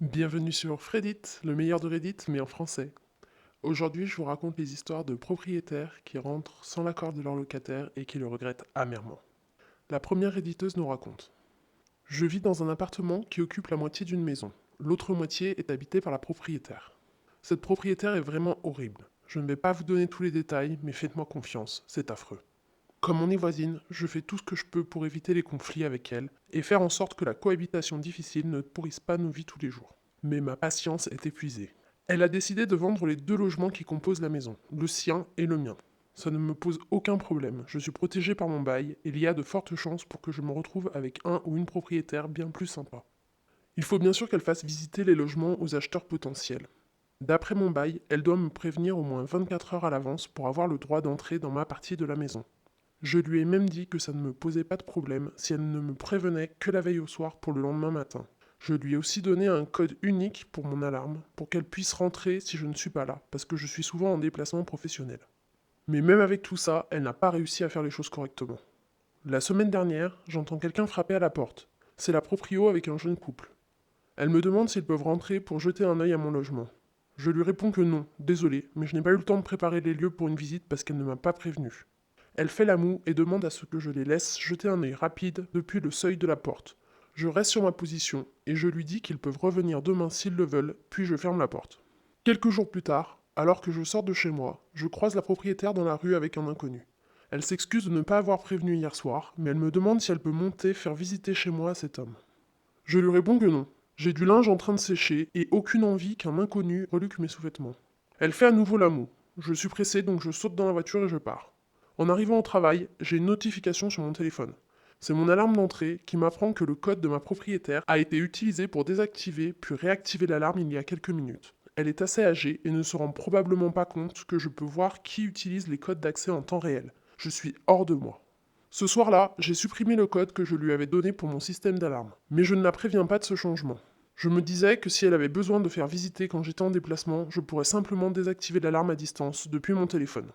Bienvenue sur Fredit, le meilleur de Reddit, mais en français. Aujourd'hui, je vous raconte les histoires de propriétaires qui rentrent sans l'accord de leur locataire et qui le regrettent amèrement. La première réditeuse nous raconte. Je vis dans un appartement qui occupe la moitié d'une maison. L'autre moitié est habitée par la propriétaire. Cette propriétaire est vraiment horrible. Je ne vais pas vous donner tous les détails, mais faites-moi confiance, c'est affreux. Comme on est voisine, je fais tout ce que je peux pour éviter les conflits avec elle et faire en sorte que la cohabitation difficile ne pourrisse pas nos vies tous les jours. Mais ma patience est épuisée. Elle a décidé de vendre les deux logements qui composent la maison, le sien et le mien. Ça ne me pose aucun problème, je suis protégé par mon bail et il y a de fortes chances pour que je me retrouve avec un ou une propriétaire bien plus sympa. Il faut bien sûr qu'elle fasse visiter les logements aux acheteurs potentiels. D'après mon bail, elle doit me prévenir au moins 24 heures à l'avance pour avoir le droit d'entrer dans ma partie de la maison. Je lui ai même dit que ça ne me posait pas de problème si elle ne me prévenait que la veille au soir pour le lendemain matin. Je lui ai aussi donné un code unique pour mon alarme, pour qu'elle puisse rentrer si je ne suis pas là, parce que je suis souvent en déplacement professionnel. Mais même avec tout ça, elle n'a pas réussi à faire les choses correctement. La semaine dernière, j'entends quelqu'un frapper à la porte. C'est la proprio avec un jeune couple. Elle me demande s'ils peuvent rentrer pour jeter un œil à mon logement. Je lui réponds que non, désolé, mais je n'ai pas eu le temps de préparer les lieux pour une visite parce qu'elle ne m'a pas prévenu. Elle fait la moue et demande à ce que je les laisse jeter un œil rapide depuis le seuil de la porte. Je reste sur ma position et je lui dis qu'ils peuvent revenir demain s'ils le veulent, puis je ferme la porte. Quelques jours plus tard, alors que je sors de chez moi, je croise la propriétaire dans la rue avec un inconnu. Elle s'excuse de ne pas avoir prévenu hier soir, mais elle me demande si elle peut monter faire visiter chez moi à cet homme. Je lui réponds que non. J'ai du linge en train de sécher et aucune envie qu'un inconnu reluque mes sous-vêtements. Elle fait à nouveau la moue. Je suis pressé donc je saute dans la voiture et je pars. En arrivant au travail, j'ai une notification sur mon téléphone. C'est mon alarme d'entrée qui m'apprend que le code de ma propriétaire a été utilisé pour désactiver puis réactiver l'alarme il y a quelques minutes. Elle est assez âgée et ne se rend probablement pas compte que je peux voir qui utilise les codes d'accès en temps réel. Je suis hors de moi. Ce soir-là, j'ai supprimé le code que je lui avais donné pour mon système d'alarme. Mais je ne la préviens pas de ce changement. Je me disais que si elle avait besoin de faire visiter quand j'étais en déplacement, je pourrais simplement désactiver l'alarme à distance depuis mon téléphone.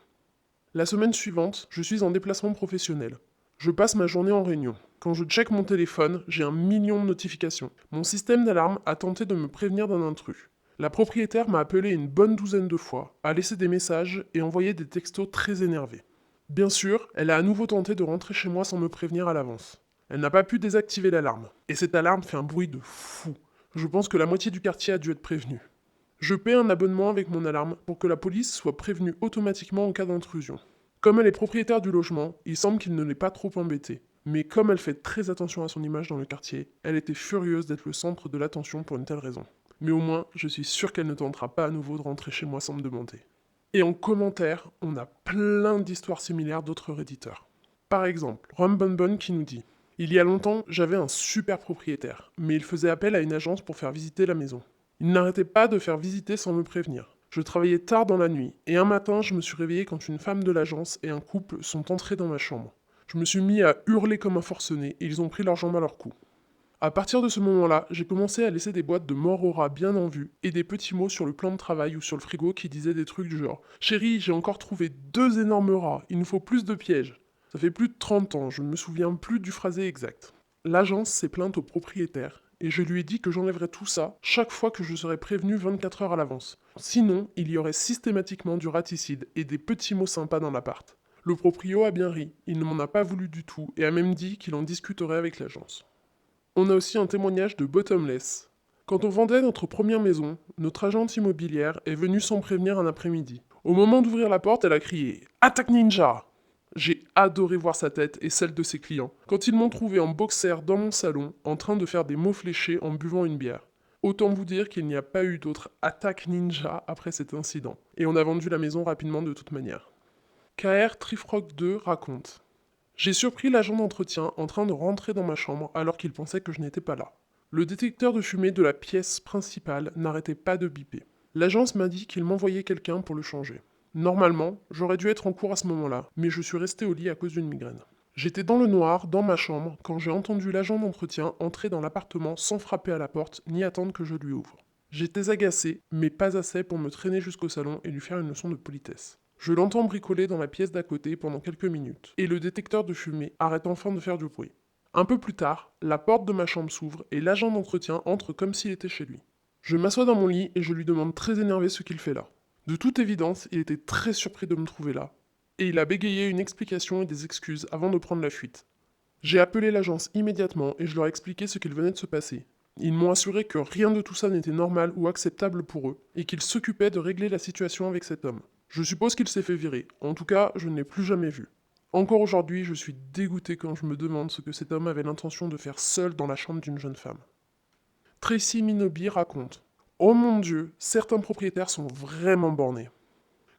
La semaine suivante, je suis en déplacement professionnel. Je passe ma journée en réunion. Quand je check mon téléphone, j'ai un million de notifications. Mon système d'alarme a tenté de me prévenir d'un intrus. La propriétaire m'a appelé une bonne douzaine de fois, a laissé des messages et envoyé des textos très énervés. Bien sûr, elle a à nouveau tenté de rentrer chez moi sans me prévenir à l'avance. Elle n'a pas pu désactiver l'alarme. Et cette alarme fait un bruit de fou. Je pense que la moitié du quartier a dû être prévenue. Je paie un abonnement avec mon alarme pour que la police soit prévenue automatiquement en cas d'intrusion. Comme elle est propriétaire du logement, il semble qu'il ne l'ait pas trop embêtée. Mais comme elle fait très attention à son image dans le quartier, elle était furieuse d'être le centre de l'attention pour une telle raison. Mais au moins, je suis sûr qu'elle ne tentera pas à nouveau de rentrer chez moi sans me demander. Et en commentaire, on a plein d'histoires similaires d'autres réditeurs. Par exemple, Rumbunbun qui nous dit: il y a longtemps, j'avais un super propriétaire, mais il faisait appel à une agence pour faire visiter la maison. Il n'arrêtait pas de faire visiter sans me prévenir. Je travaillais tard dans la nuit, et un matin, je me suis réveillé quand une femme de l'agence et un couple sont entrés dans ma chambre. Je me suis mis à hurler comme un forcené, et ils ont pris leurs jambes à leur cou. À partir de ce moment-là, j'ai commencé à laisser des boîtes de mort au rat bien en vue et des petits mots sur le plan de travail ou sur le frigo qui disaient des trucs du genre: chérie, j'ai encore trouvé deux énormes rats, il nous faut plus de pièges. Ça fait plus de 30 ans, je ne me souviens plus du phrasé exact. L'agence s'est plainte au propriétaire et je lui ai dit que j'enlèverais tout ça chaque fois que je serais prévenu 24 heures à l'avance. Sinon, il y aurait systématiquement du raticide et des petits mots sympas dans l'appart. Le proprio a bien ri, il ne m'en a pas voulu du tout et a même dit qu'il en discuterait avec l'agence. On a aussi un témoignage de Bottomless. Quand on vendait notre première maison, notre agente immobilière est venue sans prévenir un après-midi. Au moment d'ouvrir la porte, elle a crié: Attaque ninja! J'ai adoré voir sa tête et celle de ses clients quand ils m'ont trouvé en boxer dans mon salon en train de faire des mots fléchés en buvant une bière. Autant vous dire qu'il n'y a pas eu d'autre attaque ninja après cet incident. Et on a vendu la maison rapidement de toute manière. KR Trifrock 2 raconte: j'ai surpris l'agent d'entretien en train de rentrer dans ma chambre alors qu'il pensait que je n'étais pas là. Le détecteur de fumée de la pièce principale n'arrêtait pas de biper. L'agence m'a dit qu'il m'envoyait quelqu'un pour le changer. Normalement, j'aurais dû être en cours à ce moment-là, mais je suis resté au lit à cause d'une migraine. J'étais dans le noir, dans ma chambre, quand j'ai entendu l'agent d'entretien entrer dans l'appartement sans frapper à la porte ni attendre que je lui ouvre. J'étais agacé, mais pas assez pour me traîner jusqu'au salon et lui faire une leçon de politesse. Je l'entends bricoler dans la pièce d'à côté pendant quelques minutes, et le détecteur de fumée arrête enfin de faire du bruit. Un peu plus tard, la porte de ma chambre s'ouvre et l'agent d'entretien entre comme s'il était chez lui. Je m'assois dans mon lit et je lui demande très énervé ce qu'il fait là. De toute évidence, il était très surpris de me trouver là. Et il a bégayé une explication et des excuses avant de prendre la fuite. J'ai appelé l'agence immédiatement et je leur ai expliqué ce qu'il venait de se passer. Ils m'ont assuré que rien de tout ça n'était normal ou acceptable pour eux, et qu'ils s'occupaient de régler la situation avec cet homme. Je suppose qu'il s'est fait virer, en tout cas, je ne l'ai plus jamais vu. Encore aujourd'hui, je suis dégoûté quand je me demande ce que cet homme avait l'intention de faire seul dans la chambre d'une jeune femme. Tracy Minobi raconte: Oh mon Dieu, certains propriétaires sont vraiment bornés.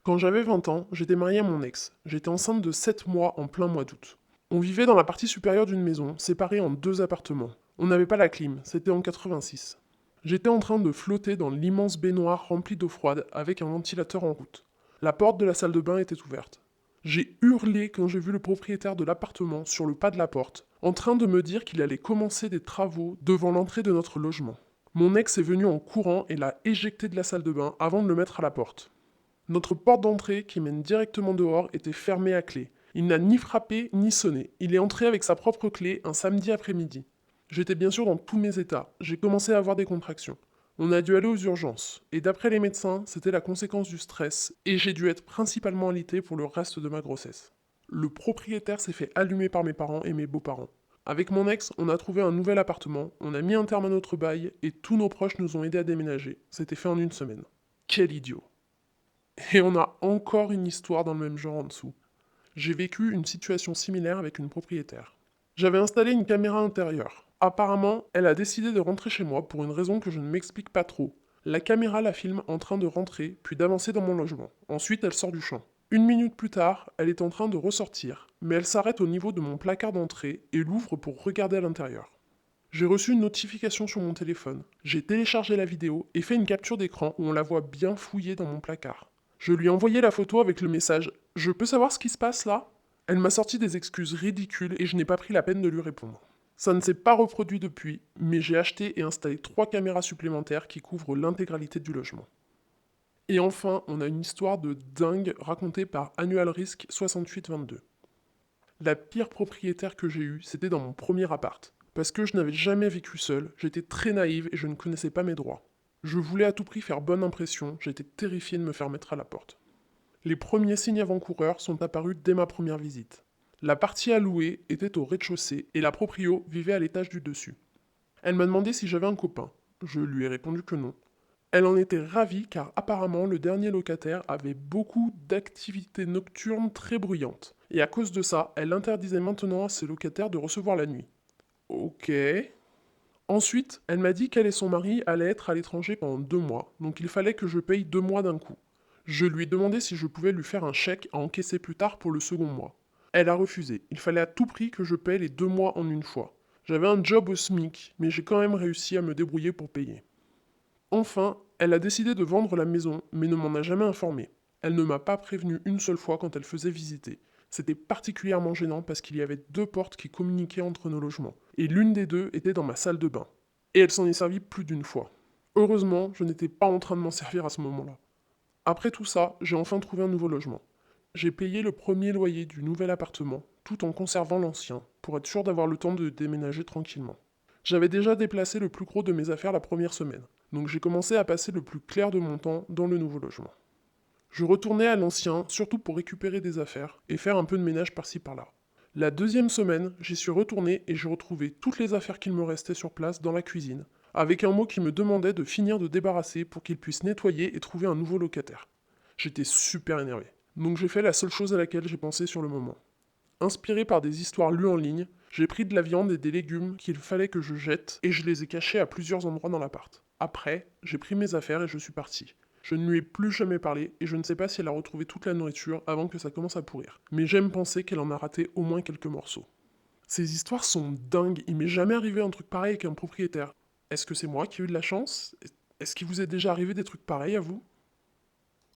Quand j'avais 20 ans, j'étais mariée à mon ex. J'étais enceinte de 7 mois en plein mois d'août. On vivait dans la partie supérieure d'une maison, séparée en 2 appartements. On n'avait pas la clim, c'était en 86. J'étais en train de flotter dans l'immense baignoire remplie d'eau froide avec un ventilateur en route. La porte de la salle de bain était ouverte. J'ai hurlé quand j'ai vu le propriétaire de l'appartement sur le pas de la porte, en train de me dire qu'il allait commencer des travaux devant l'entrée de notre logement. Mon ex est venu en courant et l'a éjecté de la salle de bain avant de le mettre à la porte. Notre porte d'entrée, qui mène directement dehors, était fermée à clé. Il n'a ni frappé ni sonné. Il est entré avec sa propre clé un samedi après-midi. J'étais bien sûr dans tous mes états. J'ai commencé à avoir des contractions. On a dû aller aux urgences. Et d'après les médecins, c'était la conséquence du stress. Et j'ai dû être principalement alité pour le reste de ma grossesse. Le propriétaire s'est fait allumer par mes parents et mes beaux-parents. Avec mon ex, on a trouvé un nouvel appartement, on a mis un terme à notre bail et tous nos proches nous ont aidés à déménager. C'était fait en une semaine. Quel idiot. Et on a encore une histoire dans le même genre en dessous. J'ai vécu une situation similaire avec une propriétaire. J'avais installé une caméra intérieure. Apparemment, elle a décidé de rentrer chez moi pour une raison que je ne m'explique pas trop. La caméra la filme en train de rentrer, puis d'avancer dans mon logement. Ensuite, elle sort du champ. Une minute plus tard, elle est en train de ressortir, mais elle s'arrête au niveau de mon placard d'entrée et l'ouvre pour regarder à l'intérieur. J'ai reçu une notification sur mon téléphone. J'ai téléchargé la vidéo et fait une capture d'écran où on la voit bien fouillée dans mon placard. Je lui ai envoyé la photo avec le message: Je peux savoir ce qui se passe là? Elle m'a sorti des excuses ridicules et je n'ai pas pris la peine de lui répondre. Ça ne s'est pas reproduit depuis, mais j'ai acheté et installé 3 caméras supplémentaires qui couvrent l'intégralité du logement. Et enfin, on a une histoire de dingue racontée par Annual Risk 6822. La pire propriétaire que j'ai eue, c'était dans mon premier appart. Parce que je n'avais jamais vécu seul, j'étais très naïve et je ne connaissais pas mes droits. Je voulais à tout prix faire bonne impression, j'étais terrifiée de me faire mettre à la porte. Les premiers signes avant-coureurs sont apparus dès ma première visite. La partie à louer était au rez-de-chaussée et la proprio vivait à l'étage du dessus. Elle m'a demandé si j'avais un copain. Je lui ai répondu que non. Elle en était ravie car apparemment le dernier locataire avait beaucoup d'activités nocturnes très bruyantes. Et à cause de ça, elle interdisait maintenant à ses locataires de recevoir la nuit. Ok. Ensuite, elle m'a dit qu'elle et son mari allaient être à l'étranger pendant 2 mois, donc il fallait que je paye 2 mois d'un coup. Je lui ai demandé si je pouvais lui faire un chèque à encaisser plus tard pour le second mois. Elle a refusé, il fallait à tout prix que je paye les 2 mois en une fois. J'avais un job au SMIC, mais j'ai quand même réussi à me débrouiller pour payer. Enfin, elle a décidé de vendre la maison, mais ne m'en a jamais informé. Elle ne m'a pas prévenu une seule fois quand elle faisait visiter. C'était particulièrement gênant parce qu'il y avait 2 portes qui communiquaient entre nos logements, et l'une des 2 était dans ma salle de bain. Et elle s'en est servie plus d'une fois. Heureusement, je n'étais pas en train de m'en servir à ce moment-là. Après tout ça, j'ai enfin trouvé un nouveau logement. J'ai payé le premier loyer du nouvel appartement, tout en conservant l'ancien, pour être sûr d'avoir le temps de déménager tranquillement. J'avais déjà déplacé le plus gros de mes affaires la première semaine, donc j'ai commencé à passer le plus clair de mon temps dans le nouveau logement. Je retournais à l'ancien, surtout pour récupérer des affaires et faire un peu de ménage par-ci par-là. La deuxième semaine, j'y suis retourné et j'ai retrouvé toutes les affaires qu'il me restait sur place dans la cuisine, avec un mot qui me demandait de finir de débarrasser pour qu'il puisse nettoyer et trouver un nouveau locataire. J'étais super énervé. Donc j'ai fait la seule chose à laquelle j'ai pensé sur le moment. Inspiré par des histoires lues en ligne, j'ai pris de la viande et des légumes qu'il fallait que je jette et je les ai cachés à plusieurs endroits dans l'appart. Après, j'ai pris mes affaires et je suis parti. Je ne lui ai plus jamais parlé et je ne sais pas si elle a retrouvé toute la nourriture avant que ça commence à pourrir. Mais j'aime penser qu'elle en a raté au moins quelques morceaux. Ces histoires sont dingues, il m'est jamais arrivé un truc pareil avec un propriétaire. Est-ce que c'est moi qui ai eu de la chance? Est-ce qu'il vous est déjà arrivé des trucs pareils à vous?